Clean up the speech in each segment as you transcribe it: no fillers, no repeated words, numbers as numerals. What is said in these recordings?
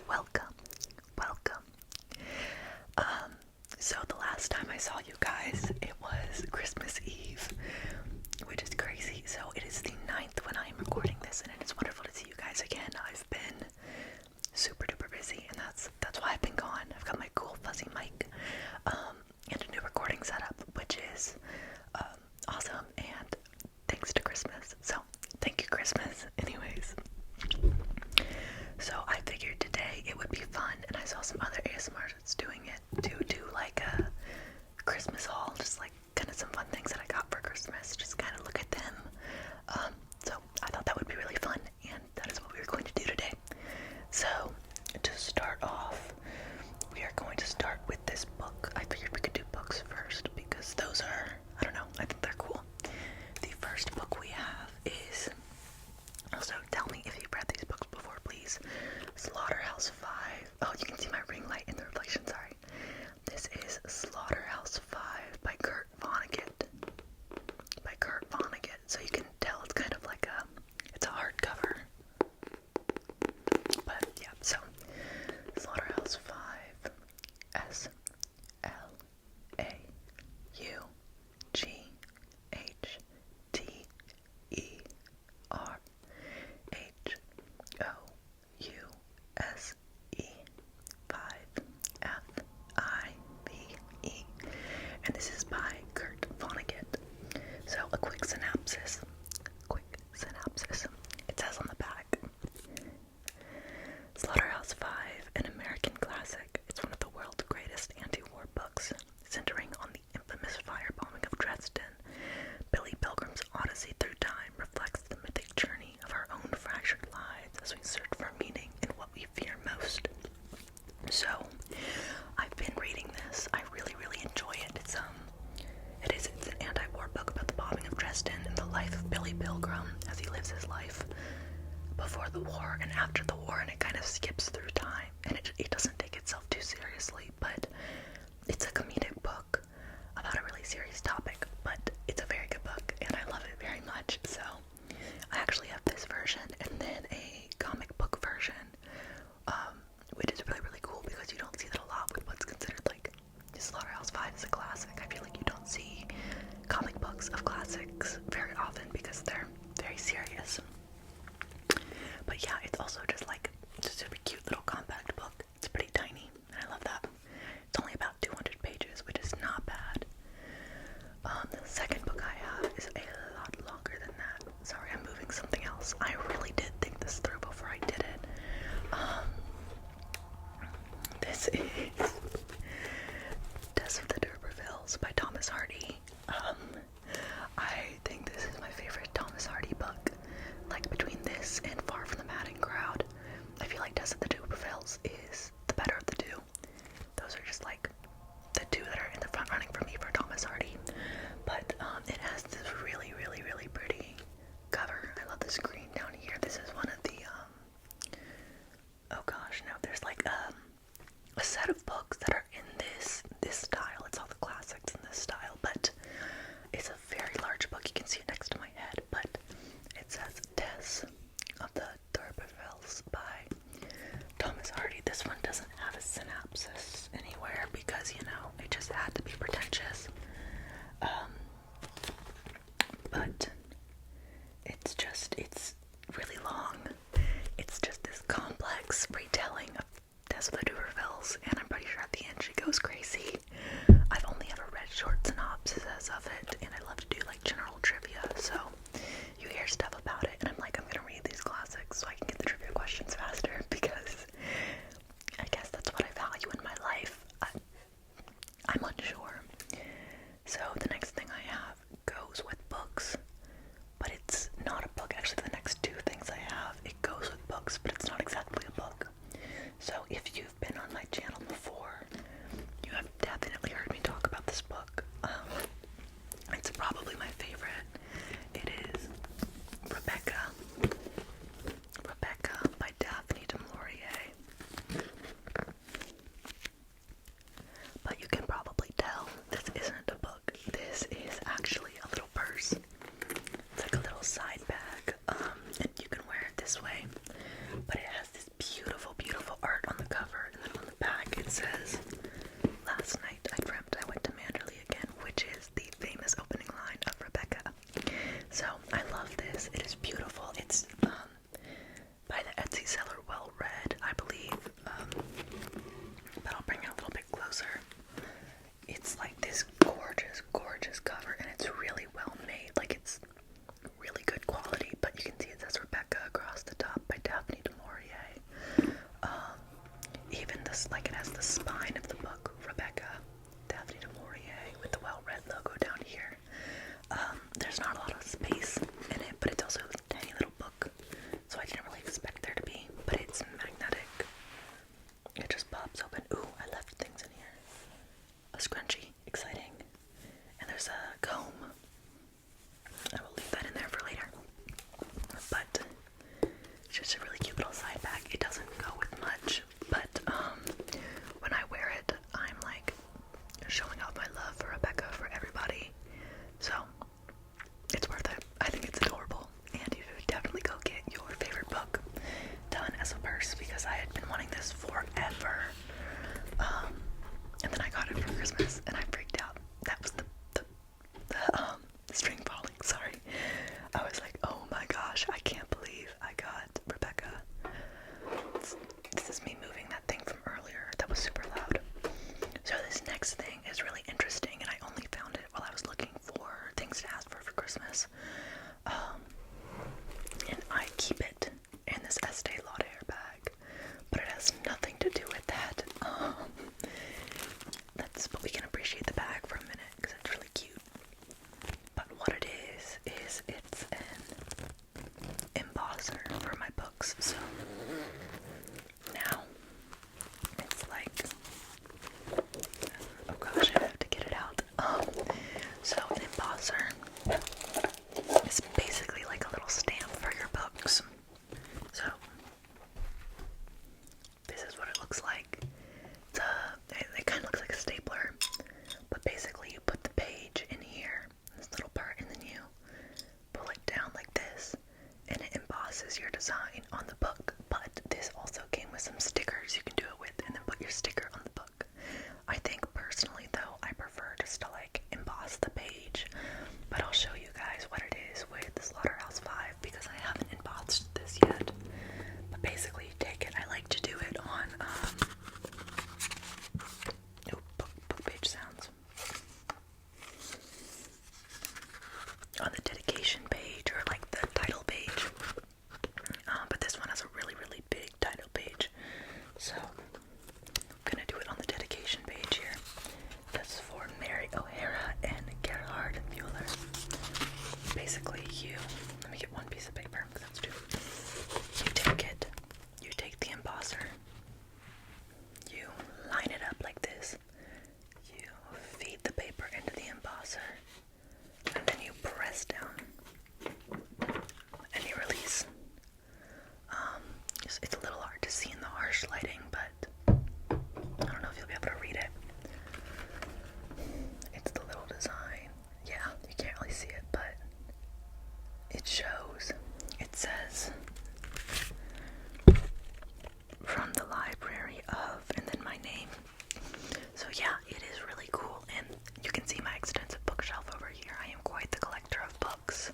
welcome, welcome. So the last time I saw you guys, it was Christmas Eve, which is crazy. So it is the 9th when I am recording this, and it is wonderful to see you guys again. I've been super duper busy, and that's why I've been gone. I've got my cool fuzzy mic, and a new recording setup, which is awesome, and thanks to Christmas. So thank you, Christmas. Anyways. So I figured today it would be fun, and I saw some other ASMRs that's doing it, to do like a Christmas haul, just like kind of some fun things that I got for Christmas, just kind of look at them. So I thought that would be really fun, and that is what we are going to do today. So to start off, we are going to start with this book. I figured we could do books first because those are, I don't know, I think they're cool. The first book we have is, also tell me if you've read these books before, please. Slaughterhouse 5. Oh, you can see my ring light in the reflection, sorry. This is Slaughterhouse 5 by Kurt Vonnegut. So you can tell it's kind of like it's a hardcover. But yeah, so Slaughterhouse 5. Slaughterhouse 5. And this is by Kurt Vonnegut. So a quick synopsis. It says on the back, Slaughterhouse 5, an American classic. It's one of the world's greatest anti-war books, centering on the infamous firebombing of Dresden. Billy Pilgrim's odyssey through time reflects the mythic journey of our own fractured lives as we search for meaning in what we fear most. So, I've been reading this. I really, really enjoy it. It's an anti-war book about the bombing of Dresden and the life of Billy Pilgrim as he lives his life before the war and after the war, and it kind of skips through time, and it doesn't take itself too seriously, but it's a comedic book about a really serious topic, but it's a very good book, and I love it very much. So I actually have this version and then a comic book version, which is really, really cool because you don't see that a lot with what's considered like Slaughterhouse 5 is a classic. I feel like you don't see comic books of classics very often because they're very serious. But yeah, it's also just like a super cute little compact book. It's pretty tiny, and I love that. It's only about 200 pages, which is not bad. The second book I have is a lot longer than that. Sorry, I'm moving something else. I really did think this through before I did it. This is Death of the D'Urbervilles by Thomas Hardy. I think this is my favorite Thomas Hardy book. Like between this and Far from the Madding Crowd, I feel like Death of the D'Urbervilles is the better of the two. Those are just like the two that are in the front running for me for Thomas Hardy. But it has this really, really, really pretty cover. I love the screen down here. This is one of the oh gosh, no, there's like a set of books that are in this style. It's all the classics in this style, but it's a very large book. You can see it next to my head, but it says Death of the D'Urbervilles by Thomas Hardy. This one doesn't have a synopsis anywhere because, you know, it just had to be pretentious. But it's really long. It's just this complex retelling of Death of the D'Urbervilles, and I'm pretty sure at the end she goes crazy. I've only ever read short synopsises of it, and I love to do like general trivia, so you hear stuff about it, and I'm like, I'm gonna read these classics so I can get the trivia questions faster, because I guess that's what I value in my life. I'm unsure. So the next thing I have goes with books, but it's not a book. Actually, the next two things I have, it goes with books, but it's not exactly a book. So if you've been on my channel before, you have definitely heard me talk about this book. It's probably my favorite. It is Rebecca by Daphne du Maurier. But you can probably tell this isn't a book. it has the spine of the book, Rebecca, Daphne du Maurier, with the well-read logo down here. There's not a lot of space in it, but it's also a tiny little book, so I didn't really expect there to be, but it's magnetic. It just pops open. Ooh, I left things in here. A scrunchie, exciting. And there's a comb. I will leave that in there for later. But it's just a really cute little side bag. It doesn't go with much, but when I wear it, I'm like showing off my love for Rebecca for everybody. So it's worth it. I think it's adorable, and you should definitely go get your favorite book done as a purse, because I had been wanting this forever. And then I got it for Christmas, and I freaked out. That was the string falling. Sorry, I was like, oh my gosh, I can't believe I got Rebecca. This is me moving that thing from earlier. That was super loud. So this next thing is really interesting, and I only found it while I was looking for things to ask for Christmas. And I keep it in this Estee Lauder bag, but it has nothing to do with that. But we can appreciate the bag for a minute because it's really cute. But what it is it's an embosser for my books. So now it's like, oh gosh, I have to get it out. So an embosser is basically like a little stamp for your books. So this is what it looks like. It kind of looks like a stapler, but basically you put the page in here, this little part, and then you pull it down like this, and it embosses your design on the book. But this also came with some stickers you can do it with, and then put your sticker on the book. I think personally though, I prefer just to like emboss the page, but I'll show you guys what it is with the Slaughterhouse 5 because I haven't embossed this yet. But basically you take it, I like to do it on book page sounds. On the dedication page or like the title page. But this one has a really, really big title page. So I'm gonna do it on the dedication page here. That's for Mary O'Hara and Gerhard Mueller. Basically let me get one piece of paper because that's two. You take the embosser, you line it up like this, you feed the paper into the embosser, and then you press down, and you release. It's a little hard to see in the harsh lighting, but I don't know if you'll be able to read it. It's the little design. Yeah, you can't really see it, but it shows. It says, from the library of, and then my name. So yeah, it is really cool, and you can see my extensive bookshelf over here. I am quite the collector of books.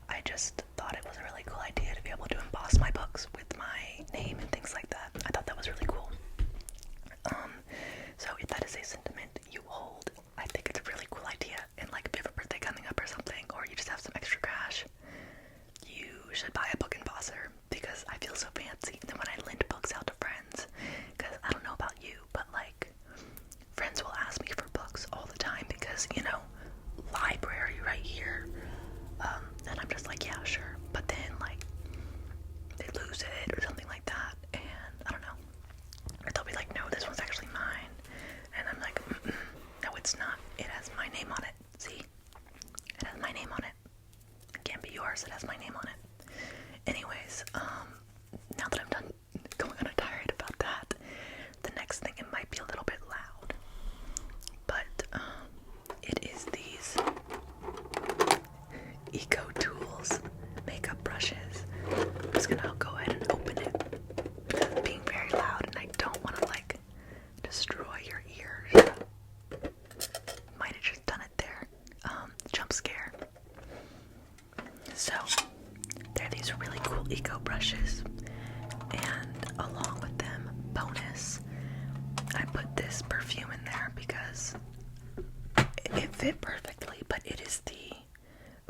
I just thought it was a really cool idea to be able to emboss my books with my name and things like that. I thought that was really cool. So if that is a sentiment you hold, I think it's a really cool idea. And like if you have a birthday coming up or something, or you just have some extra cash, you should buy a book embosser because I feel so fancy. And then when I lend books out to friends, because I don't know about you, but like friends will ask me for books all the time because, you know, library right here. And I'm just like, yeah, sure. But then like they lose it or something like that, and I don't know. Or they'll be like, no, this one's actually mine. And I'm like, no, it's not. It has my name on it. See? It has my name on it. It can't be yours. It has my name on it. Anyways, now that I'm done going on a tirade about that, the next thing, it might be a little bit loud, but it is these Eco Tools makeup brushes. I'm just gonna go ahead and open it. It's being very loud, and I don't want to like destroy your ears. Might have just done it there. Jump scare. So they're these really cool eco brushes, and along with them, bonus, I put this perfume in there because it fit perfectly. But it is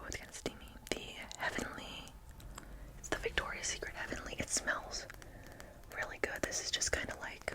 it's kind of steamy. The Heavenly. It's the Victoria's Secret Heavenly. It smells really good. This is just kind of like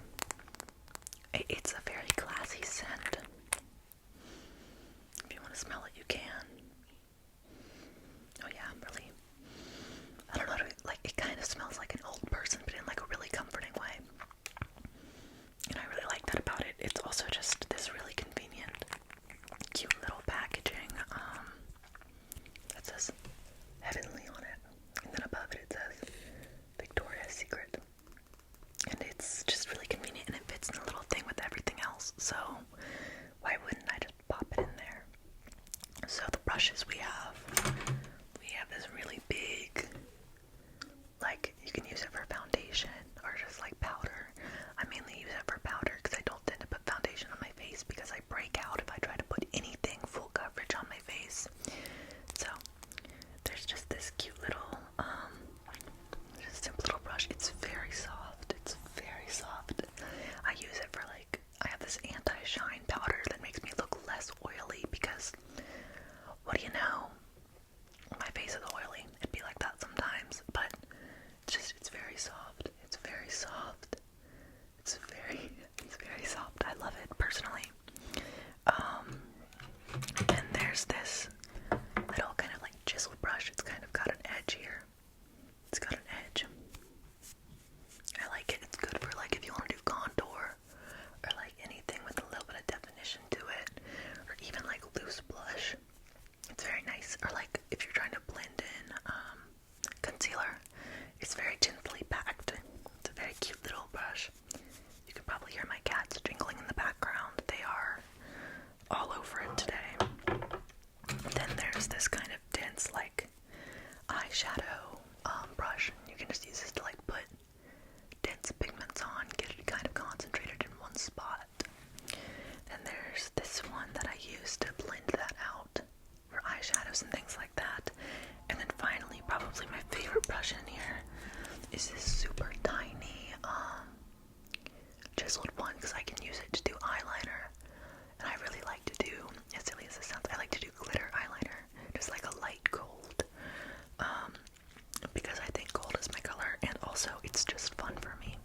fun for me.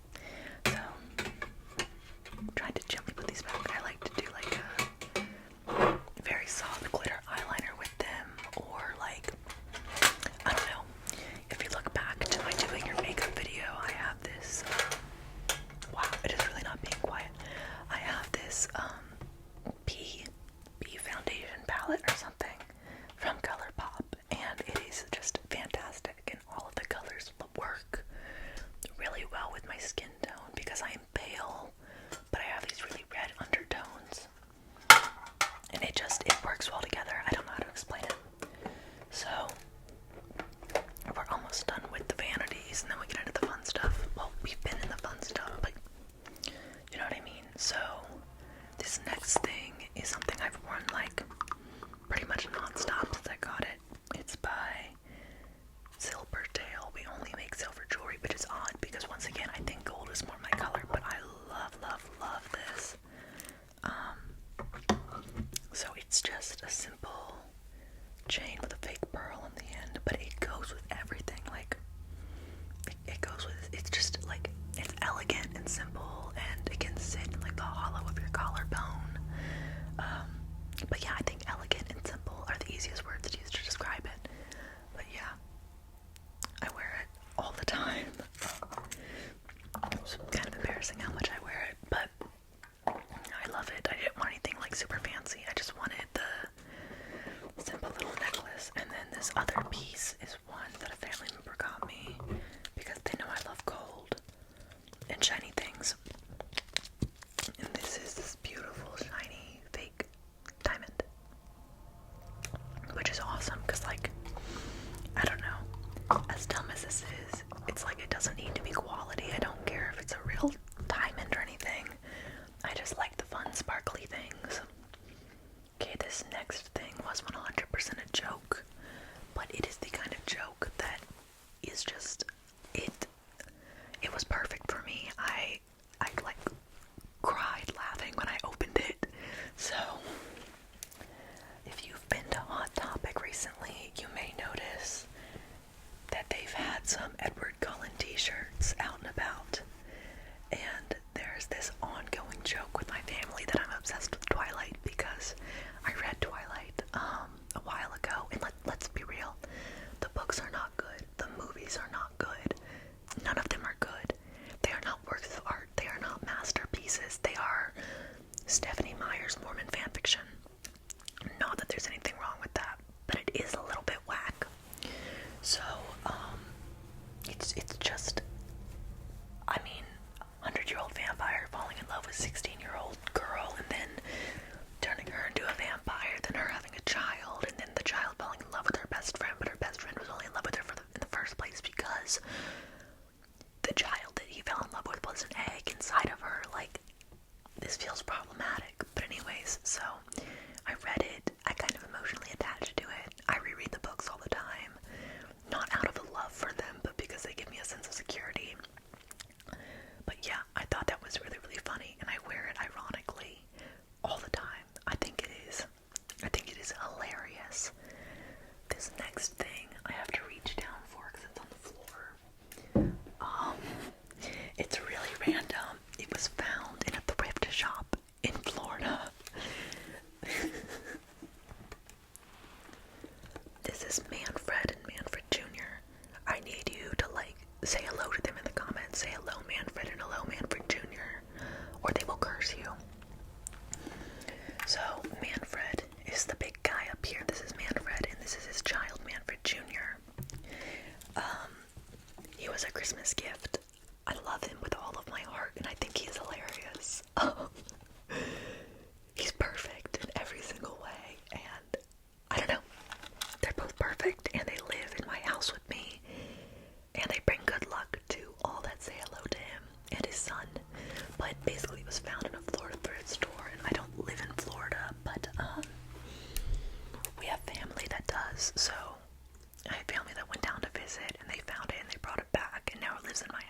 So, I'm trying to gently put these back. I like to do like a very soft glitter eyeliner with them, or like, I don't know. If you look back to my doing your makeup video, I have this, wow, it is really not being quiet. I have this, B foundation palette or something from ColourPop, and it is just fantastic, and all of the colors work really well with my skin tone because I am pale, but I have these really red undertones, and it works well together. I don't know how to explain it. So we're almost done with the vanities, and then we get into the fun stuff. Well, we've been in the fun stuff, but you know what I mean. So this next thing is something I've worn like pretty much non-stop since I got it. It's by Silvertail. We only make silver jewelry, which is odd because once again I think gold is more my color, but I love this. So it's just a simple chain with a fake pearl on the end, but it goes with everything. Like it goes with, it's just like, it's elegant and simple, and it can sit in like the hollow of your collarbone. But yeah, I think elegant and simple are the easiest words to use to describe it. But yeah, I wear it all the time. It's kind of embarrassing how much I wear it, but I love it. I didn't want anything like super fancy. I just wanted the simple little necklace. And then this other piece is one that a family member got me because they know I love gold and shiny things. And this is this beautiful shiny fake diamond, which is awesome because, like, I don't know, as dumb as this is, it's like it doesn't need to be quality. I don't care if it's a real diamond or anything. I just like the fun sparkly things. Okay, this next thing was 100% a joke, but it is the kind of joke that is just, it was perfect for me. I like cried laughing when I opened it. So if you've been to Hot Topic recently, you may notice that they've had some Edward Cullen t-shirts out and about, and there's this ongoing joke with my family that I'm obsessed with Twilight because I read Twilight a while ago, and let's be real, the books are not good, the movies are not good, none of them are good. They are not works of art, they are not masterpieces, they are Stephanie Meyer's Mormon fanfiction. Not that there's anything wrong with that, but it is a little bit whack. So, it's just, I mean, 100-year-old vampire falling in love with 16-year-old girl, and then turning her into a vampire, then her having a child, and then the child falling in love with her best friend, but her best friend was only in love with her in the first place because the child that he fell in love with was an egg inside of her. Like, this feels problematic. But anyways, so I read it, I kind of emotionally attached to it. I reread the books all the time, not out of a love for them, but because they give me a sense of security. But yeah, I thought that was really, really funny, and I wear it ironically all the time. I think it is hilarious. This next thing I have to reach down for because it's on the floor. It's really random. It was found in a thrift shop in Florida. This is Manfred and Manfred Jr. I need you to say hello to them in the comments. Say hello Manfred and hello Manfred Jr. or they will curse you. So Manfred is the big guy up here. This is Manfred, and this is his child, Manfred Jr. He was a Christmas gift. I love him with all of my heart, and I think he's hilarious. He's perfect in every single way, and I don't know. They're both perfect, and they live in my house with me, and they bring good luck to all that say hello to him and his son. But basically it was found in a Florida thrift store, and I don't live in Florida, but we have family that does. So I have family that went down to visit, and they found it and they brought it back, and now it lives in my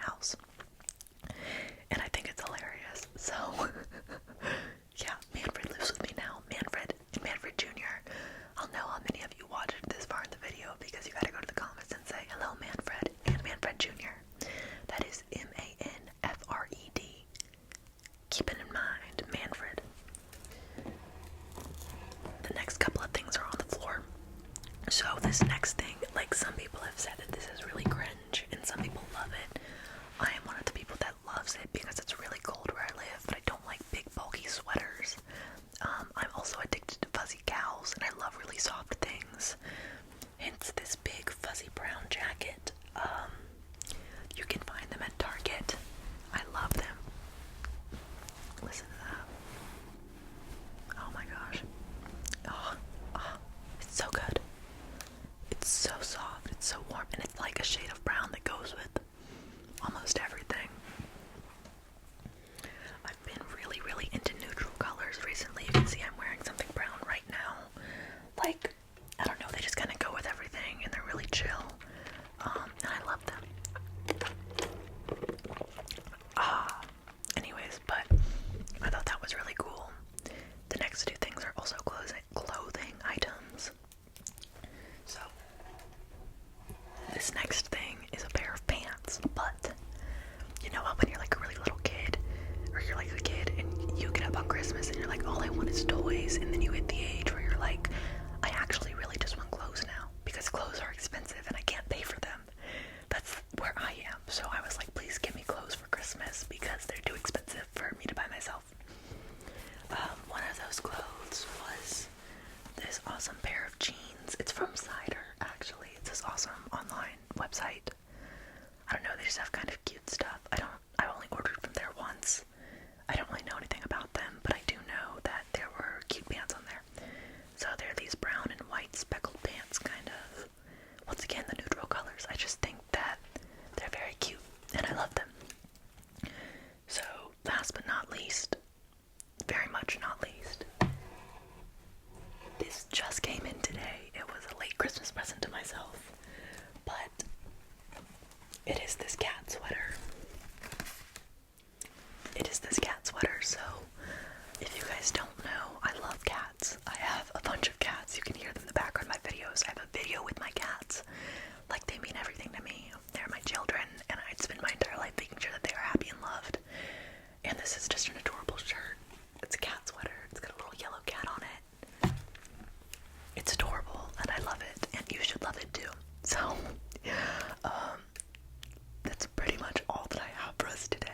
holidays, and then you hit the age where you're like, I actually really just want clothes now, because clothes are expensive and I can't pay for them. That's where I am. So I was like, please give me clothes for Christmas because they're too expensive for me to buy myself. One of those clothes was this awesome pair of jeans. It's from Cider, actually. It's this awesome online website. I don't know, they just have kind of cute stuff. I've only ordered from there once. I don't really know anything about them, but I do know that there were cute pants on there. So they're these brown and white speckled pants, kind of. Once again, the neutral colors. I just think that they're very cute, and I love them. So, last but not least, very much not least, this just came in today. It was a late Christmas present to myself, but it is this cat sweater. It is this cat sweater, so if you guys don't know, I love cats. I have a bunch of cats. You can hear them in the background of my videos. I have a video with my cats. Like, they mean everything to me. They're my children, and I'd spend my entire life making sure that they are happy and loved. And this is just an adorable shirt. It's a cat sweater. It's got a little yellow cat on it. It's adorable, and I love it, and you should love it too. So, that's pretty much all that I have for us today.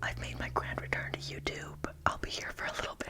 I've made my grand return to YouTube. I'll be here for a little bit.